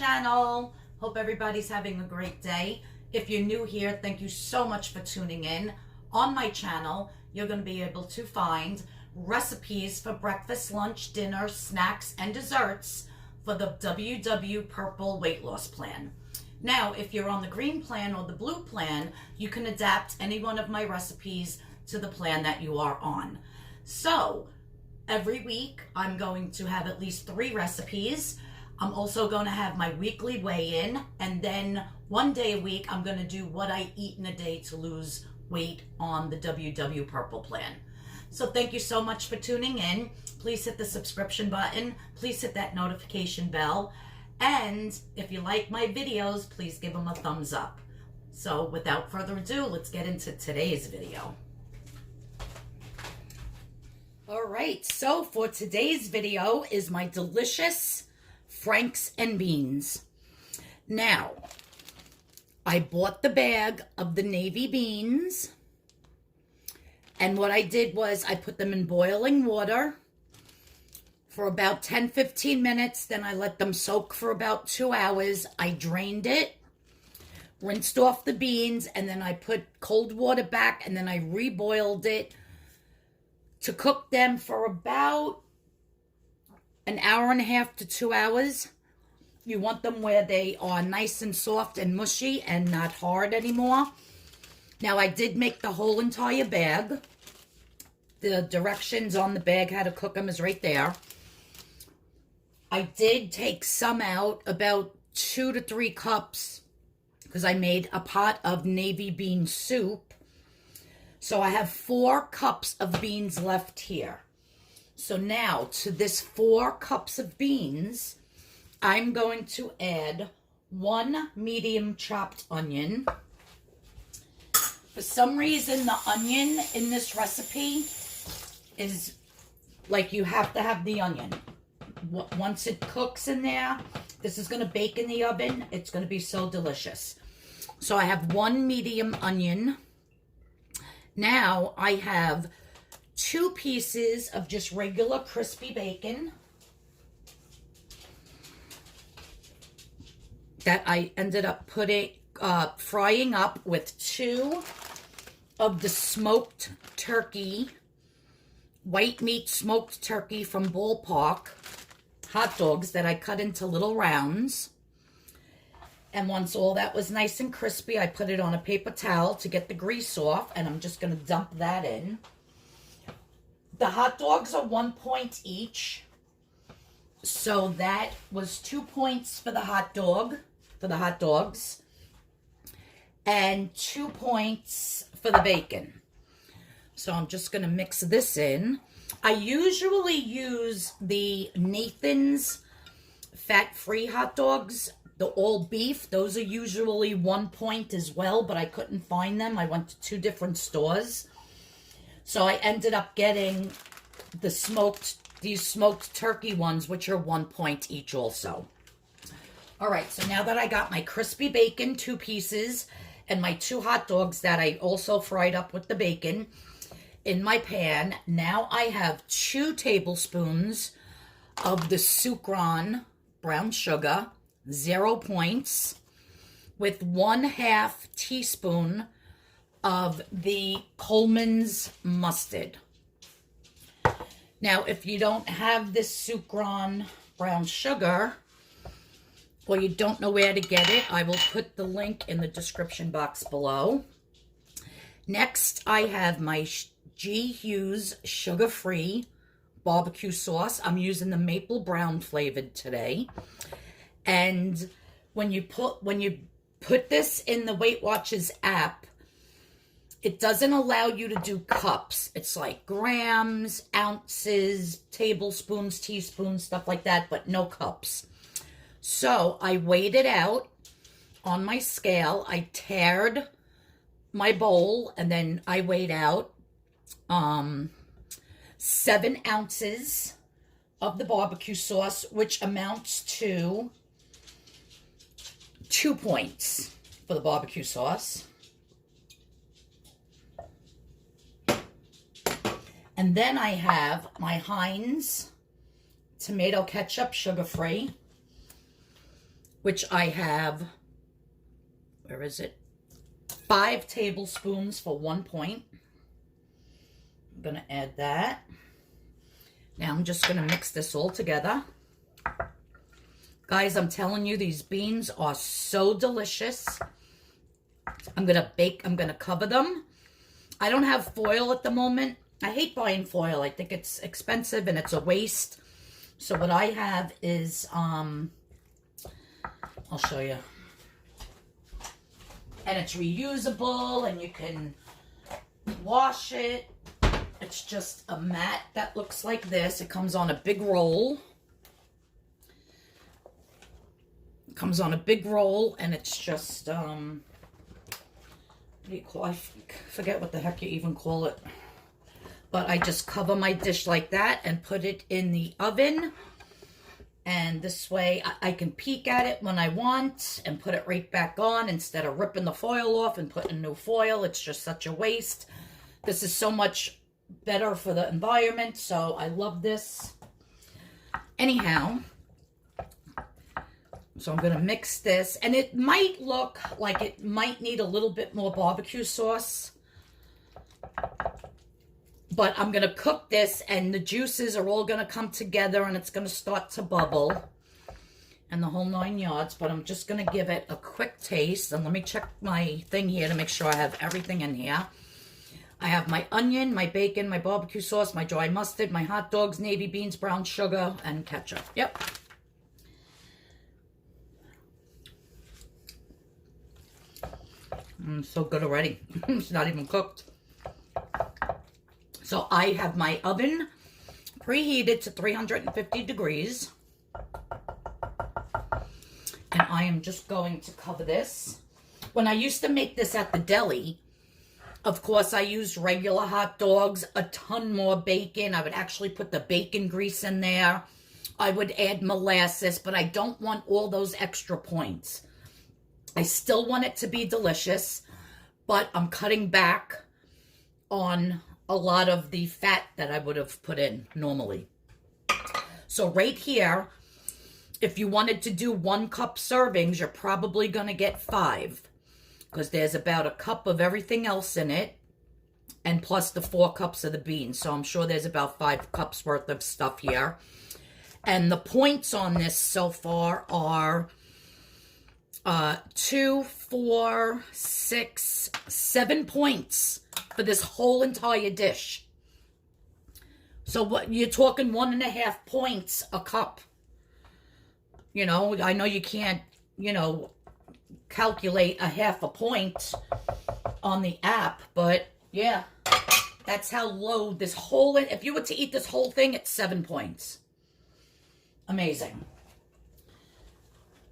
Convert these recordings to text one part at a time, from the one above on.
channel. Hope everybody's having a great day. If you're new here, thank you so much for tuning in. On my channel, you're going to be able to find recipes for breakfast, lunch, dinner, snacks, and desserts for the WW Purple Weight Loss Plan. Now, if you're on the green plan or the blue plan, you can adapt any one of my recipes to the plan that you are on. So, every week, I'm going to have at least 3 recipes. I'm also going to have my weekly weigh-in, and then one day a week, I'm going to do what I eat in a day to lose weight on the WW Purple Plan. So thank you so much for tuning in. Please hit the subscription button. Please hit that notification bell. And if you like my videos, please give them a thumbs up. So without further ado, let's get into today's video. All right, so for today's video is my delicious Franks and beans. Now, I bought the bag of the navy beans, and what I did was I put them in boiling water for about 10-15 minutes. Then I let them soak for about 2 hours. I drained it, rinsed off the beans, and then I put cold water back, and then I reboiled it to cook them for about an hour and a half to 2 hours. You want them where they are nice and soft and mushy and not hard anymore. Now, I did make the whole entire bag. The directions on the bag how to cook them is right there. I did take some out, about 2 to 3 cups, because I made a pot of navy bean soup. So I have 4 cups of beans left here. So now, to this 4 cups of beans, I'm going to add 1 medium chopped onion. For some reason, the onion in this recipe is like you have to have the onion. Once it cooks in there, this is going to bake in the oven. It's going to be so delicious. So I have 1 medium onion. Now I have 2 pieces of just regular crispy bacon that I ended up frying up with 2 of the smoked turkey, white meat smoked turkey from Ballpark hot dogs that I cut into little rounds. And once all that was nice and crispy, I put it on a paper towel to get the grease off, and I'm just going to dump that in. The hot dogs are 1 point each. So that was 2 points for the hot dogs, and 2 points for the bacon. So I'm just going to mix this in. I usually use the Nathan's fat-free hot dogs, the all beef. Those are usually 1 point as well, but I couldn't find them. I went to 2 different stores. So I ended up getting these smoked turkey ones, which are 1 point each also. All right, so now that I got my crispy bacon, 2 pieces, and my 2 hot dogs that I also fried up with the bacon in my pan, now I have 2 tablespoons of the Sukrin Brown Sugar, 0 points, with 1/2 teaspoon of the Coleman's mustard. Now, if you don't have this Sukrin Brown Sugar, or you don't know where to get it, I will put the link in the description box below. Next, I have my Hughes sugar-free barbecue sauce. I'm using the maple brown flavored today. And when you put this in the Weight Watchers app, it doesn't allow you to do cups. It's like grams, ounces, tablespoons, teaspoons, stuff like that, but no cups. So I weighed it out on my scale. I tared my bowl, and then I weighed out 7 ounces of the barbecue sauce, which amounts to 2 points for the barbecue sauce. And then I have my Heinz tomato ketchup, sugar-free. which I have, where is it? 5 tablespoons for 1 point. I'm going to add that. Now I'm just going to mix this all together. Guys, I'm telling you, these beans are so delicious. I'm going to cover them. I don't have foil at the moment. I hate buying foil. I think it's expensive and it's a waste. So what I have is, I'll show you. And it's reusable and you can wash it. It's just a mat that looks like this. It comes on a big roll. It comes on a big roll and it's just, what do you call, I forget what the heck you even call it. But I just cover my dish like that and put it in the oven. And this way I can peek at it when I want and put it right back on instead of ripping the foil off and putting new foil. It's just such a waste. This is so much better for the environment, so I love this. Anyhow, so I'm going to mix this. And it might look like it might need a little bit more barbecue sauce. But I'm going to cook this and the juices are all going to come together and it's going to start to bubble and the whole 9 yards. But I'm just going to give it a quick taste. And let me check my thing here to make sure I have everything in here. I have my onion, my bacon, my barbecue sauce, my dry mustard, my hot dogs, navy beans, brown sugar, and ketchup. Yep. So good already. It's not even cooked. So I have my oven preheated to 350 degrees. And I am just going to cover this. When I used to make this at the deli, of course, I used regular hot dogs, a ton more bacon. I would actually put the bacon grease in there. I would add molasses, but I don't want all those extra points. I still want it to be delicious, but I'm cutting back on a lot of the fat that I would have put in normally. So right here, if you wanted to do 1 cup servings, you're probably going to get 5. Because there's about a cup of everything else in it. And plus the 4 cups of the beans. So I'm sure there's about 5 cups worth of stuff here. And the points on this so far are 2, 4, 6, 7 points for this whole entire dish. So what you're talking 1.5 points a cup. You know, I know you can't, you know, calculate a 0.5 point on the app, but yeah, that's how low this whole, if you were to eat this whole thing, it's 7 points. Amazing.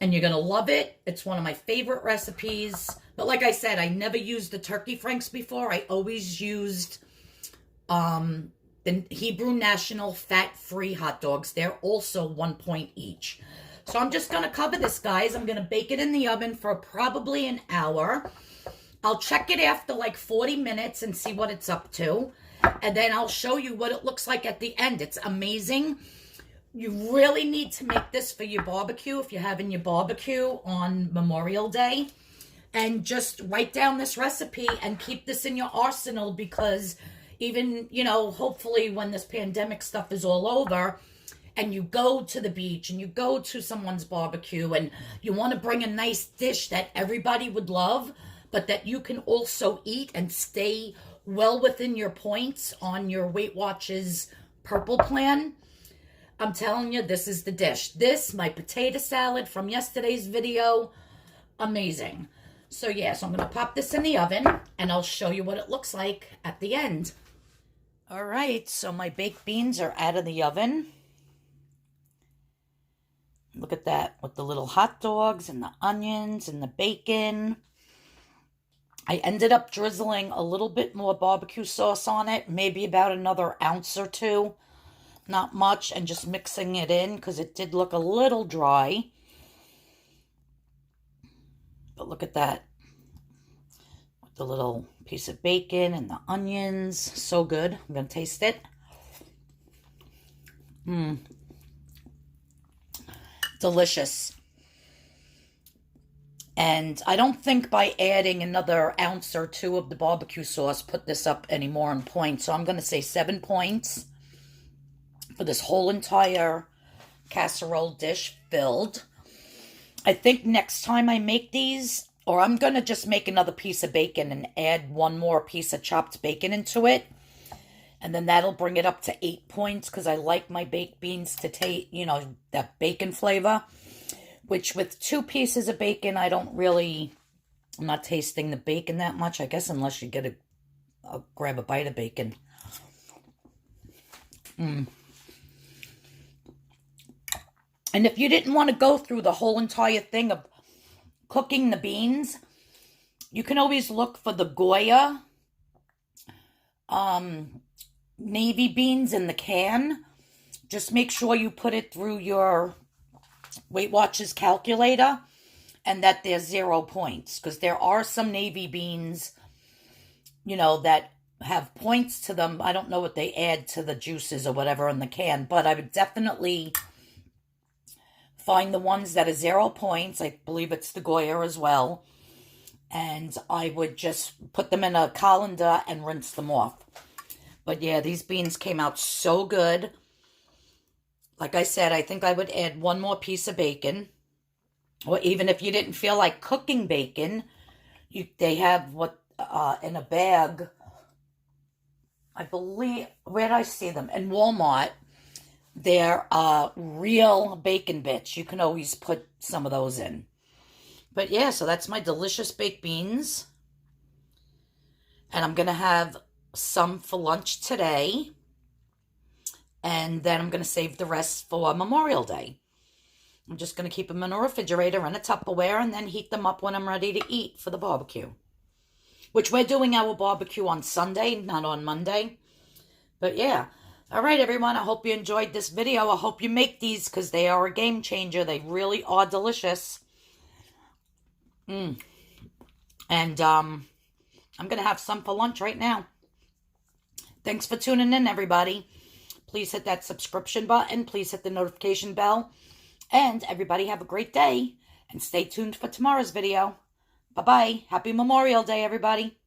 And you're going to love it. It's one of my favorite recipes. But like I said, I never used the turkey franks before. I always used the Hebrew National fat-free hot dogs. They're also 1 point each. So I'm just going to cover this, guys. I'm going to bake it in the oven for probably an hour. I'll check it after like 40 minutes and see what it's up to. And then I'll show you what it looks like at the end. It's amazing. You really need to make this for your barbecue if you're having your barbecue on Memorial Day. And just write down this recipe and keep this in your arsenal because even, you know, hopefully when this pandemic stuff is all over and you go to the beach and you go to someone's barbecue and you want to bring a nice dish that everybody would love, but that you can also eat and stay well within your points on your Weight Watchers Purple Plan, I'm telling you, this is the dish. This, my potato salad from yesterday's video, amazing. So yeah, so I'm going to pop this in the oven and I'll show you what it looks like at the end. All right, so my baked beans are out of the oven. Look at that, with the little hot dogs and the onions and the bacon. I ended up drizzling a little bit more barbecue sauce on it, maybe about another ounce or 2. Not much, and just mixing it in because it did look a little dry. But look at that. With the little piece of bacon and the onions. So good. I'm going to taste it. Delicious. And I don't think by adding another ounce or two of the barbecue sauce put this up any more in points. So I'm going to say 7 points for this whole entire casserole dish filled. I think next time I make these, or I'm going to just make another piece of bacon and add one more piece of chopped bacon into it. And then that'll bring it up to 8 points because I like my baked beans to taste, you know, that bacon flavor. Which with 2 pieces of bacon, I'm not tasting the bacon that much, I guess, unless you get grab a bite of bacon. And if you didn't want to go through the whole entire thing of cooking the beans, you can always look for the Goya navy beans in the can. Just make sure you put it through your Weight Watchers calculator and that they're 0 points, because there are some navy beans, you know, that have points to them. I don't know what they add to the juices or whatever in the can, but I would definitely find the ones that are 0 points. I believe it's the Goya as well. And I would just put them in a colander and rinse them off. But yeah, these beans came out so good. Like I said, I think I would add one more piece of bacon. Or even if you didn't feel like cooking bacon, they have in a bag, I believe, where did I see them? In Walmart, they're real bacon bits. You can always put some of those in. But yeah, so that's my delicious baked beans. And I'm going to have some for lunch today. And then I'm going to save the rest for Memorial Day. I'm just going to keep them in a refrigerator in a Tupperware and then heat them up when I'm ready to eat for the barbecue. Which we're doing our barbecue on Sunday, not on Monday. But yeah. All right, everyone. I hope you enjoyed this video. I hope you make these because they are a game changer. They really are delicious. And I'm going to have some for lunch right now. Thanks for tuning in, everybody. Please hit that subscription button. Please hit the notification bell. And everybody have a great day. And stay tuned for tomorrow's video. Bye-bye. Happy Memorial Day, everybody.